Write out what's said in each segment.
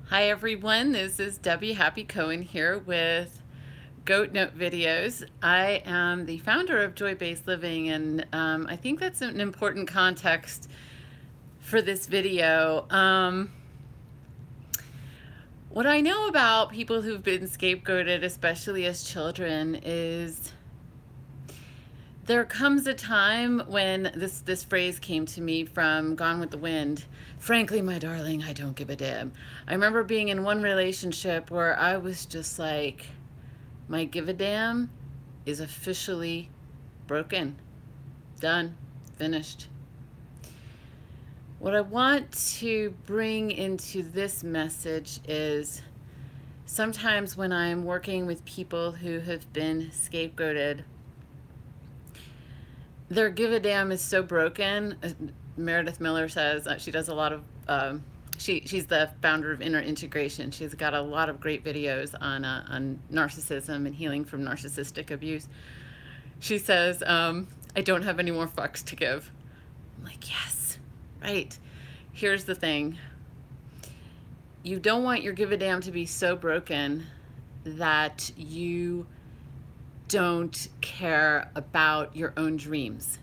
Hi everyone, this is Debbie Happy Cohen here with Goat Note Videos. I am the founder of Joy-Based Living, and I think that's an important context for this video. What I know about people who've been scapegoated, especially as children, is there comes a time when this phrase came to me from Gone with the Wind. Frankly, my darling, I don't give a damn. I remember being in one relationship where I was just like, my give a damn is officially broken. Done. Finished. What I want to bring into this message is sometimes when I'm working with people who have been scapegoated, their give a damn is so broken. Meredith Miller says she does a lot of she's the founder of Inner Integration. She's got a lot of great videos on narcissism and healing from narcissistic abuse. She says, I don't have any more fucks to give. I'm like, yes, right. Here's the thing. You don't want your give a damn to be so broken that you don't care about your own dreams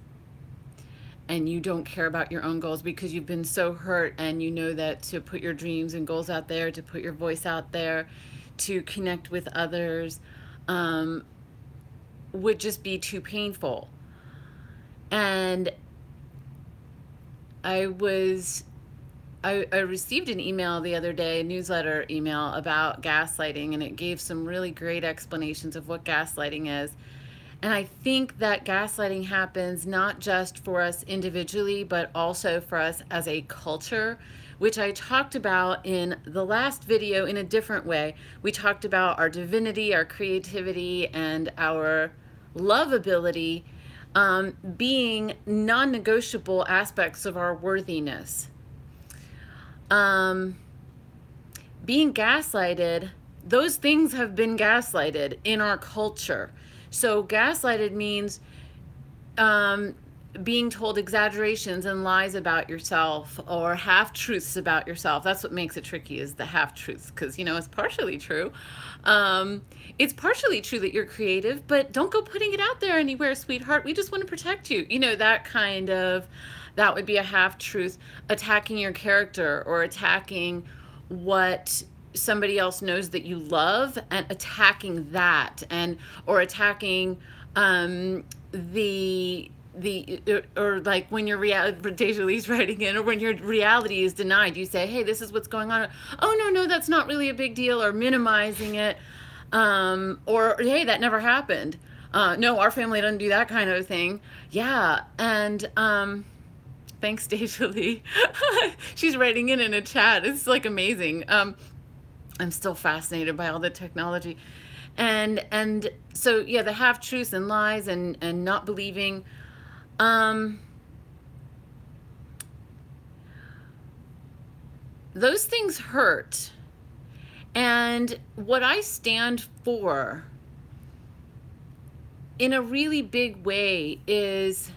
and you don't care about your own goals because you've been so hurt, and you know that to put your dreams and goals out there, to put your voice out there, to connect with others would just be too painful. And I received an email the other day, a newsletter email about gaslighting, and it gave some really great explanations of what gaslighting is. And I think that gaslighting happens not just for us individually, but also for us as a culture, which I talked about in the last video in a different way. We talked about our divinity, our creativity, and our lovability being non-negotiable aspects of our worthiness. Being gaslighted, those things have been gaslighted in our culture. So gaslighted means being told exaggerations and lies about yourself, or half-truths about yourself. That's what makes it tricky, is the half-truths, because, you know, it's partially true. It's partially true that you're creative, but don't go putting it out there anywhere, sweetheart. We just want to protect you. You know, that kind of, that would be a half-truth. Attacking your character, or attacking what somebody else knows that you love, and attacking that, and or attacking or like when your reality, Deja Lee's writing in, or when your reality is denied, you say, hey, this is what's going on. Oh, no, that's not really a big deal, or minimizing it, or hey, that never happened. No, our family doesn't do that kind of thing. Yeah. And thanks, Deja Lee. She's writing in a chat. It's like amazing. I'm still fascinated by all the technology. And so, yeah, the half-truths and lies and not believing. Those things hurt. And what I stand for in a really big way is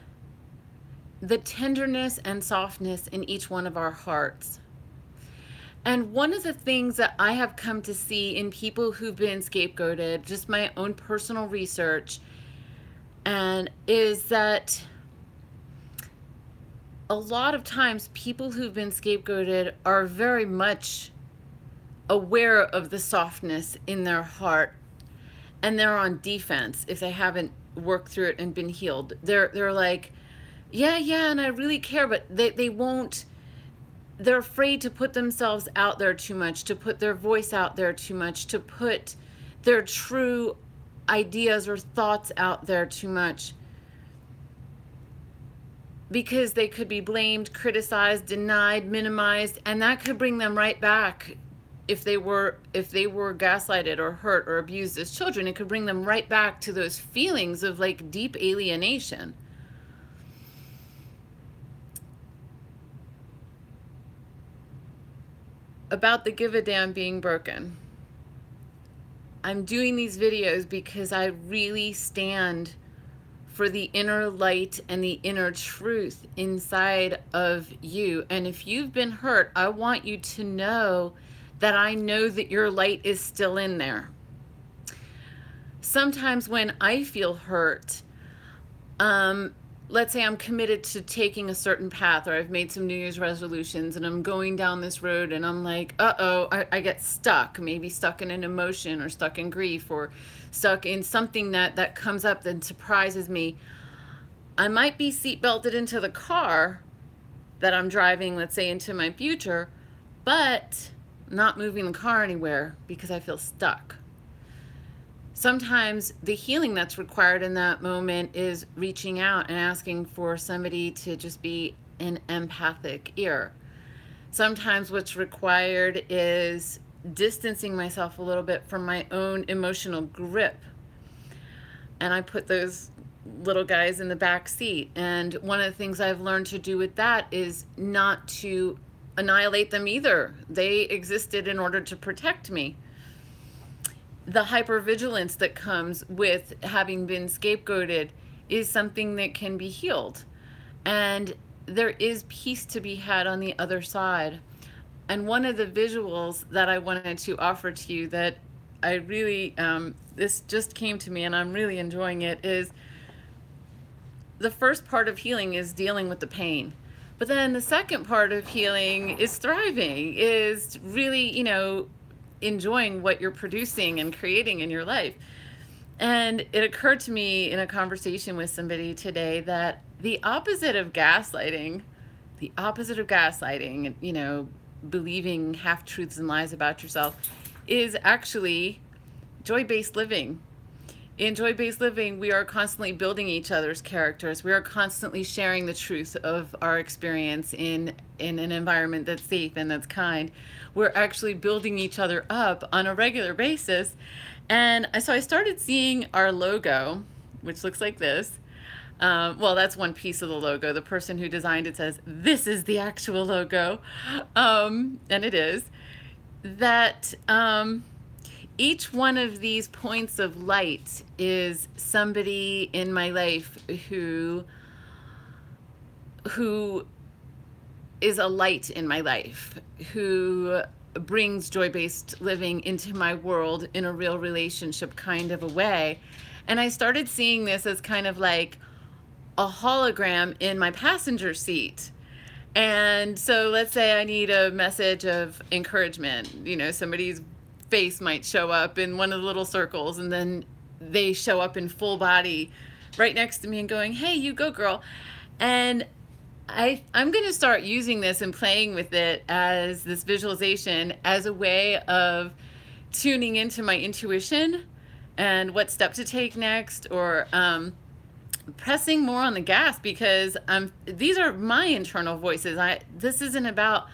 the tenderness and softness in each one of our hearts. And one of the things that I have come to see in people who've been scapegoated, just my own personal research, and is that a lot of times people who've been scapegoated are very much aware of the softness in their heart, and they're on defense if they haven't worked through it and been healed. They're like, yeah, and I really care, but they won't. They're afraid to put themselves out there too much, to put their voice out there too much, to put their true ideas or thoughts out there too much, because they could be blamed, criticized, denied, minimized, and that could bring them right back. If they were gaslighted or hurt or abused as children, it could bring them right back to those feelings of like deep alienation. About the give a damn being broken. I'm doing these videos because I really stand for the inner light and the inner truth inside of you. And if you've been hurt, I want you to know that I know that your light is still in there. Sometimes when I feel hurt, let's say I'm committed to taking a certain path, or I've made some New Year's resolutions and I'm going down this road and I'm like, uh-oh, I get stuck, maybe stuck in an emotion or stuck in grief or stuck in something that comes up that surprises me. I might be seatbelted into the car that I'm driving, let's say, into my future, but not moving the car anywhere because I feel stuck. Sometimes the healing that's required in that moment is reaching out and asking for somebody to just be an empathic ear. Sometimes what's required is distancing myself a little bit from my own emotional grip. And I put those little guys in the back seat. And one of the things I've learned to do with that is not to annihilate them either. They existed in order to protect me. The hypervigilance that comes with having been scapegoated is something that can be healed. And there is peace to be had on the other side. And one of the visuals that I wanted to offer to you that I really, this just came to me and I'm really enjoying it, is the first part of healing is dealing with the pain. But then the second part of healing is thriving, is really, you know, enjoying what you're producing and creating in your life. And it occurred to me in a conversation with somebody today that the opposite of gaslighting, you know, believing half-truths and lies about yourself, is actually joy-based living. In joy-based living, we are constantly building each other's characters. We are constantly sharing the truth of our experience in an environment that's safe and that's kind. We're actually building each other up on a regular basis. And so I started seeing our logo, which looks like this. Well, that's one piece of the logo. The person who designed it says, this is the actual logo. And it is. That each one of these points of light is somebody in my life who is a light in my life, who brings joy-based living into my world in a real relationship kind of a way. And I started seeing this as kind of like a hologram in my passenger seat. And so let's say I need a message of encouragement. You know, somebody's face might show up in one of the little circles, and then they show up in full body right next to me and going, hey, you go, girl. And I'm going to start using this and playing with it as this visualization as a way of tuning into my intuition and what step to take next, or pressing more on the gas, because these are my internal voices. This isn't about,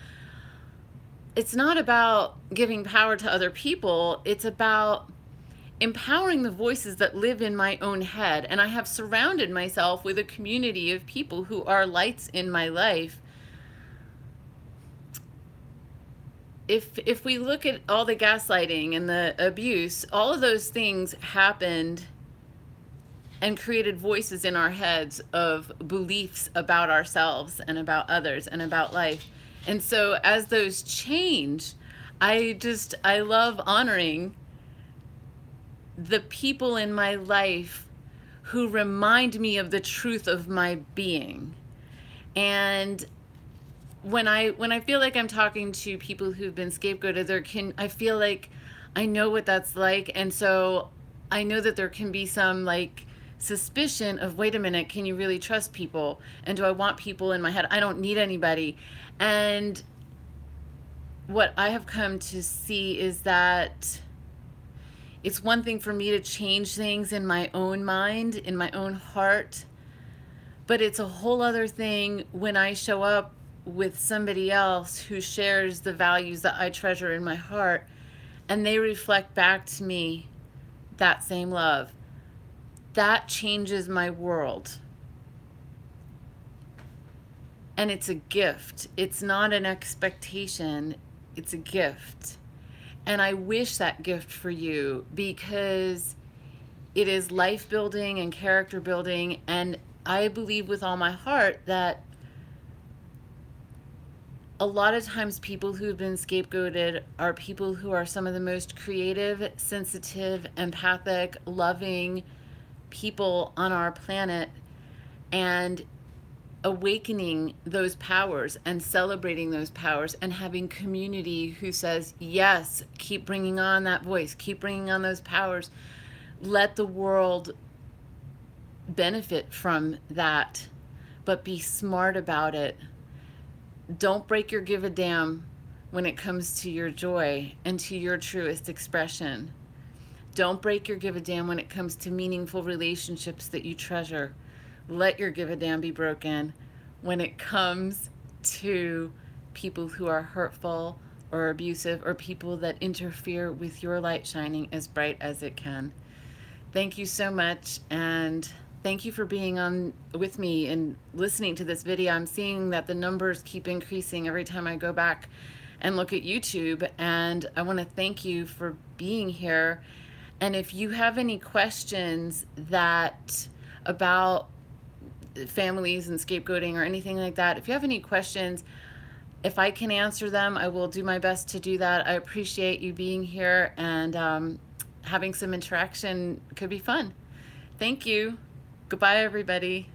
it's not about giving power to other people. It's about empowering the voices that live in my own head. And I have surrounded myself with a community of people who are lights in my life. If we look at all the gaslighting and the abuse, all of those things happened and created voices in our heads of beliefs about ourselves and about others and about life. And so as those change, I love honoring the people in my life who remind me of the truth of my being. And when I feel like I'm talking to people who've been scapegoated, I feel like I know what that's like. And so I know that there can be some like suspicion of, wait a minute, can you really trust people? And do I want people in my head? I don't need anybody. And what I have come to see is that it's one thing for me to change things in my own mind, in my own heart, but it's a whole other thing when I show up with somebody else who shares the values that I treasure in my heart, and they reflect back to me that same love. That changes my world. And it's a gift. It's not an expectation. It's a gift. And I wish that gift for you, because it is life building and character building. And I believe with all my heart that a lot of times people who've been scapegoated are people who are some of the most creative, sensitive, empathic, loving people on our planet, and awakening those powers and celebrating those powers and having community who says, yes, keep bringing on that voice, keep bringing on those powers. Let the world benefit from that, but be smart about it. Don't break your give a damn when it comes to your joy and to your truest expression. Don't break your give a damn when it comes to meaningful relationships that you treasure. Let your give a damn be broken when it comes to people who are hurtful or abusive, or people that interfere with your light shining as bright as it can. Thank you so much, and thank you for being on with me and listening to this video. I'm seeing that the numbers keep increasing every time I go back and look at YouTube, and I want to thank you for being here. And if you have any questions that about families and scapegoating or anything like that, if you have any questions, if I can answer them, I will do my best to do that. I appreciate you being here, and having some interaction could be fun. Thank you. Goodbye, everybody.